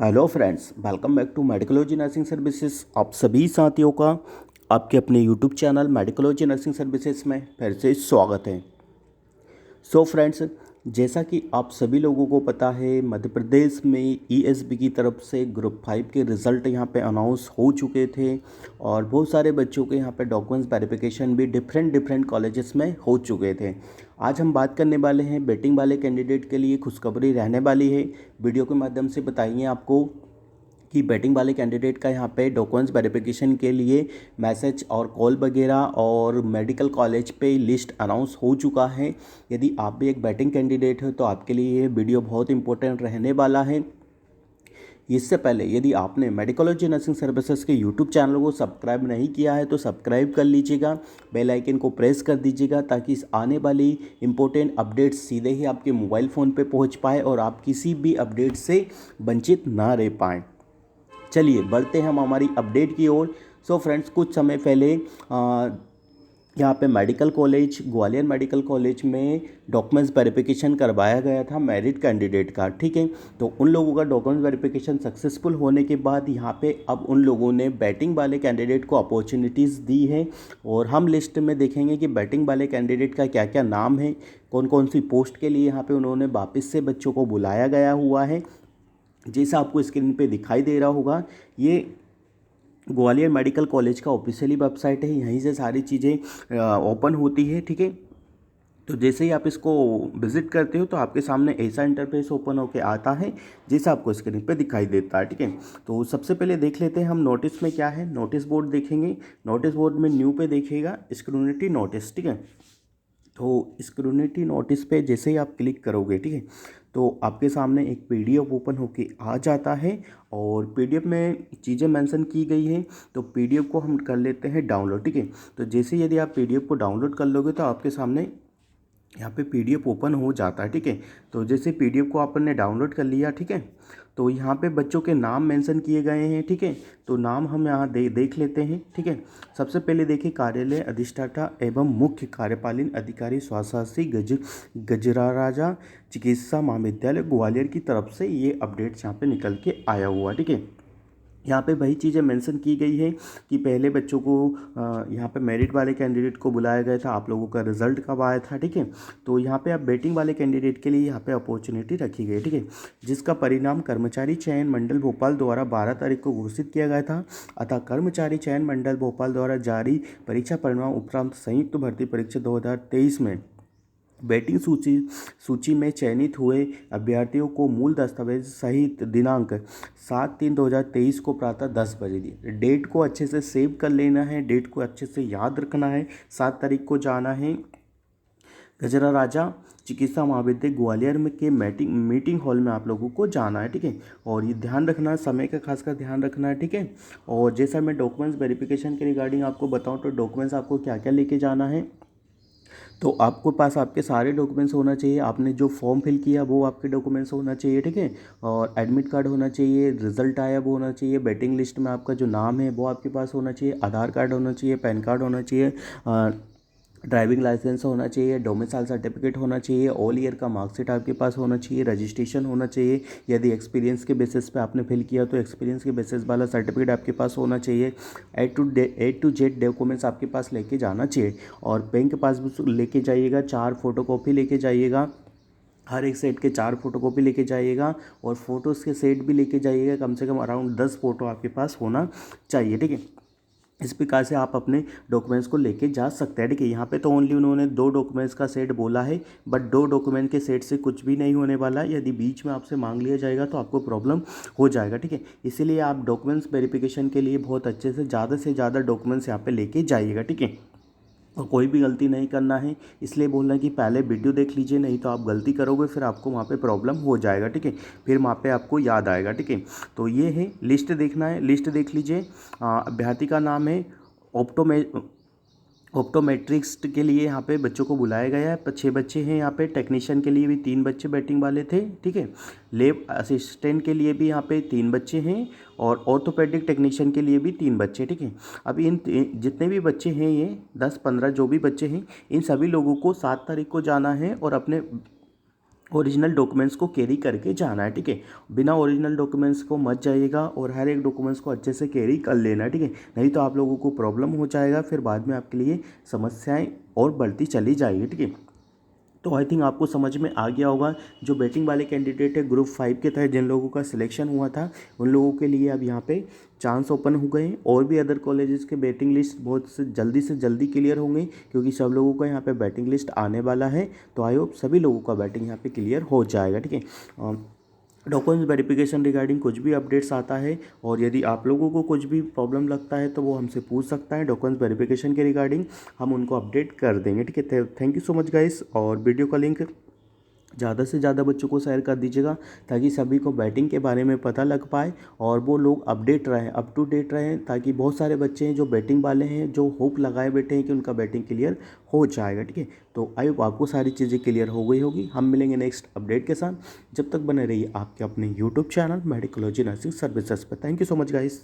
Hello friends, welcome back to medicology nursing services. आप सभी साथियों का आपके अपने YouTube channel medicology nursing services में फिर से स्वागत है। सो फ्रेंड्स, जैसा कि आप सभी लोगों को पता है, मध्य प्रदेश में ईएसबी की तरफ से ग्रुप 5 के रिज़ल्ट यहाँ पे अनाउंस हो चुके थे और बहुत सारे बच्चों के यहाँ पे डॉक्यूमेंट्स वेरिफिकेशन भी डिफरेंट कॉलेजेस में हो चुके थे। आज हम बात करने वाले हैं बेटिंग वाले कैंडिडेट के लिए खुशखबरी रहने वाली है। वीडियो के माध्यम से बताएंगे आपको कि बैटिंग वाले कैंडिडेट का यहाँ पे डॉक्यूमेंट्स वेरिफिकेशन के लिए मैसेज और कॉल वगैरह और मेडिकल कॉलेज पे लिस्ट अनाउंस हो चुका है। यदि आप भी एक बैटिंग कैंडिडेट हो तो आपके लिए ये वीडियो बहुत इंपॉर्टेंट रहने वाला है। इससे पहले यदि आपने मेडिकोलॉजी नर्सिंग सर्विसेज के यूट्यूब चैनल को सब्सक्राइब नहीं किया है तो सब्सक्राइब कर लीजिएगा, बेल आइकन को प्रेस कर दीजिएगा ताकि इस आने वाली इंपॉर्टेंट अपडेट्स सीधे ही आपके मोबाइल फ़ोन पे पहुंच पाए और आप किसी भी अपडेट से वंचित ना रह पाएँ। चलिए बढ़ते हैं हम हमारी अपडेट की ओर। सो फ्रेंड्स, कुछ समय पहले यहाँ पे medical college Gwalior medical college में डॉक्यूमेंट्स वेरिफिकेशन करवाया गया था मेरिट कैंडिडेट का। ठीक है, तो उन लोगों का डॉक्यूमेंट्स वेरिफिकेशन सक्सेसफुल होने के बाद यहाँ पे अब उन लोगों ने बैटिंग वाले कैंडिडेट को अपॉर्चुनिटीज़ दी है और हम लिस्ट में देखेंगे कि बैटिंग वाले कैंडिडेट का क्या क्या नाम है, कौन कौन सी पोस्ट के लिए यहाँ पे उन्होंने वापस से बच्चों को बुलाया गया हुआ है। जैसा आपको स्क्रीन पे दिखाई दे रहा होगा, ये ग्वालियर मेडिकल कॉलेज का ऑफिशियली वेबसाइट है। यहीं से सारी चीज़ें ओपन होती है। ठीक है, तो जैसे ही आप इसको विजिट करते हो तो आपके सामने ऐसा इंटरफेस ओपन होके आता है जैसा आपको स्क्रीन पे दिखाई देता है। ठीक है, तो सबसे पहले देख लेते हैं हम नोटिस में क्या है। नोटिस बोर्ड देखेंगे, नोटिस बोर्ड में न्यू पे देखिएगा स्क्रूनिटी नोटिस। ठीक है, तो स्क्रूनिटी नोटिस पे जैसे ही आप क्लिक करोगे, ठीक है, तो आपके सामने एक पीडीएफ ओपन होके आ जाता है और पीडीएफ में चीज़ें मेंशन की गई हैं। तो पीडीएफ को हम कर लेते हैं डाउनलोड। ठीक है, तो जैसे यदि आप पीडीएफ को डाउनलोड कर लोगे तो आपके सामने यहाँ पे पीडीएफ ओपन हो जाता है। ठीक है, तो जैसे पीडीएफ को आपने डाउनलोड कर लिया, ठीक है, तो यहाँ पे बच्चों के नाम मेंशन किए गए हैं। ठीक है, तो नाम हम यहाँ देख लेते हैं। ठीक है, सबसे पहले देखिए, कार्यालय अधिष्ठाता एवं मुख्य कार्यपालन अधिकारी स्वास्थ्य गजराराजा चिकित्सा महाविद्यालय ग्वालियर की तरफ से ये अपडेट्स यहाँ पे निकल के आया हुआ। ठीक है, यहाँ पे वही चीज़ें मेंशन की गई है कि पहले बच्चों को यहाँ पे मेरिट वाले कैंडिडेट को बुलाया गया था, आप लोगों का रिजल्ट कब आया था। ठीक है, तो यहाँ पे अब बेटिंग वाले कैंडिडेट के लिए यहाँ पे अपॉर्चुनिटी रखी गई। ठीक है, जिसका परिणाम कर्मचारी चयन मंडल भोपाल द्वारा 12 तारीख को घोषित किया गया था। अतः कर्मचारी चयन मंडल भोपाल द्वारा जारी परीक्षा परिणाम उपरांत संयुक्त भर्ती परीक्षा 2023 में वेटिंग सूची में चयनित हुए अभ्यर्थियों को मूल दस्तावेज सहित दिनांक 7/3/2023 को प्रातः 10 बजे दिए। डेट को अच्छे से सेव कर लेना है, डेट को अच्छे से याद रखना है। 7 तारीख को जाना है गजरा राजा चिकित्सा महाविद्यालय ग्वालियर में के मीटिंग हॉल में आप लोगों को जाना है। ठीक है, और ये ध्यान रखना है, समय का खासकर ध्यान रखना है। ठीक है, और जैसा मैं डॉक्यूमेंट्स वेरिफिकेशन के रिगार्डिंग आपको बताऊँ तो डॉक्यूमेंट्स आपको क्या क्या लेके जाना है। तो आपको पास आपके सारे डॉक्यूमेंट्स होना चाहिए। आपने जो फॉर्म फिल किया वो आपके डॉक्यूमेंट्स होना चाहिए। ठीक है, और एडमिट कार्ड होना चाहिए, रिजल्ट आया वो होना चाहिए, वेटिंग लिस्ट में आपका जो नाम है वो आपके पास होना चाहिए, आधार कार्ड होना चाहिए, पैन कार्ड होना चाहिए, ड्राइविंग लाइसेंस होना चाहिए, डोमिसाइल सर्टिफिकेट होना चाहिए, ऑल ईयर का मार्कशीट आपके पास होना चाहिए, रजिस्ट्रेशन होना चाहिए। यदि एक्सपीरियंस के बेसिस पे आपने फिल किया तो एक्सपीरियंस के बेसिस वाला सर्टिफिकेट आपके पास होना चाहिए। ए टू जेड डॉक्यूमेंट्स आपके पास लेके जाना चाहिए और बैंक पासबुक लेके जाइएगा, 4 फोटोकॉपी लेके जाइएगा, हर एक सेट के 4 फोटोकॉपी लेके जाइएगा और फोटोज़ के सेट भी लेके जाइएगा। कम से कम अराउंड 10 फोटो आपके पास होना चाहिए। ठीक है, इस प्रकार से आप अपने डॉक्यूमेंट्स को लेके जा सकते हैं। ठीक है, यहाँ पे तो ओनली उन्होंने 2 डॉक्यूमेंट्स का सेट बोला है, बट 2 डॉक्यूमेंट के सेट से कुछ भी नहीं होने वाला है। यदि बीच में आपसे मांग लिया जाएगा तो आपको प्रॉब्लम हो जाएगा। ठीक है, इसीलिए आप डॉक्यूमेंट्स वेरिफिकेशन के लिए बहुत अच्छे से ज़्यादा डॉक्यूमेंट्स यहाँ पे लेके जाइएगा। ठीक है, और कोई भी गलती नहीं करना है, इसलिए बोल रहे हैं कि पहले वीडियो देख लीजिए, नहीं तो आप गलती करोगे फिर आपको वहाँ पे प्रॉब्लम हो जाएगा। ठीक है, फिर वहाँ पे आपको याद आएगा। ठीक है, तो ये है लिस्ट, देखना है, लिस्ट देख लीजिए। अभ्यर्थी का नाम है ऑप्टोमे ऑप्टोमेट्रिक्स के लिए यहाँ पे बच्चों को बुलाया गया है। 6 बच्चे हैं यहाँ पे। टेक्नीशियन के लिए भी 3 बच्चे बैटिंग वाले थे। ठीक है, लैब असिस्टेंट के लिए भी यहाँ पे 3 बच्चे हैं और ऑर्थोपेडिक टेक्नीशियन के लिए भी 3 बच्चे। ठीक है, अब इन जितने भी बच्चे हैं, ये 10-15 जो भी बच्चे हैं, इन सभी लोगों को 7 तारीख को जाना है और अपने ओरिजिनल डॉक्यूमेंट्स को कैरी करके जाना है, ठीक है। बिना ओरिजिनल डॉक्यूमेंट्स को मत जाइएगा और हर एक डॉक्यूमेंट्स को अच्छे से कैरी कर लेना, ठीक है। नहीं तो आप लोगों को प्रॉब्लम हो जाएगा, फिर बाद में आपके लिए समस्याएं और बढ़ती चली जाएगी, ठीक है। तो आई थिंक आपको समझ में आ गया होगा। जो बैटिंग वाले कैंडिडेट है ग्रुप 5 के तहत जिन लोगों का सिलेक्शन हुआ था उन लोगों के लिए अब यहाँ पे चांस ओपन हो गए हैं। और भी अदर कॉलेजेस के बैटिंग लिस्ट बहुत से जल्दी क्लियर होंगे, क्योंकि सब लोगों का यहाँ पे बैटिंग लिस्ट आने वाला है। तो आई होप सभी लोगों का बैटिंग यहाँ पे क्लियर हो जाएगा, ठीक है। डॉक्यूमेंट्स वेरिफिकेशन रिगार्डिंग कुछ भी अपडेट्स आता है और यदि आप लोगों को कुछ भी प्रॉब्लम लगता है तो वो हमसे पूछ सकता है डॉक्यूमेंट्स वेरिफिकेशन के रिगार्डिंग, हम उनको अपडेट कर देंगे, ठीक है। Thank you so much guys. और वीडियो का लिंक ज़्यादा से ज़्यादा बच्चों को शेयर कर दीजिएगा ताकि सभी को बैटिंग के बारे में पता लग पाए और वो लोग अपडेट रहें, अप टू डेट रहें, ताकि बहुत सारे बच्चे हैं जो बैटिंग वाले हैं जो होप लगाए बैठे हैं कि उनका बैटिंग क्लियर हो जाएगा, ठीक है। तो आई होप आपको सारी चीज़ें क्लियर हो गई होगी। हम मिलेंगे नेक्स्ट अपडेट के साथ, जब तक बने रहिए आपके अपने YouTube channel medicology nursing services पर। Thank you so much guys.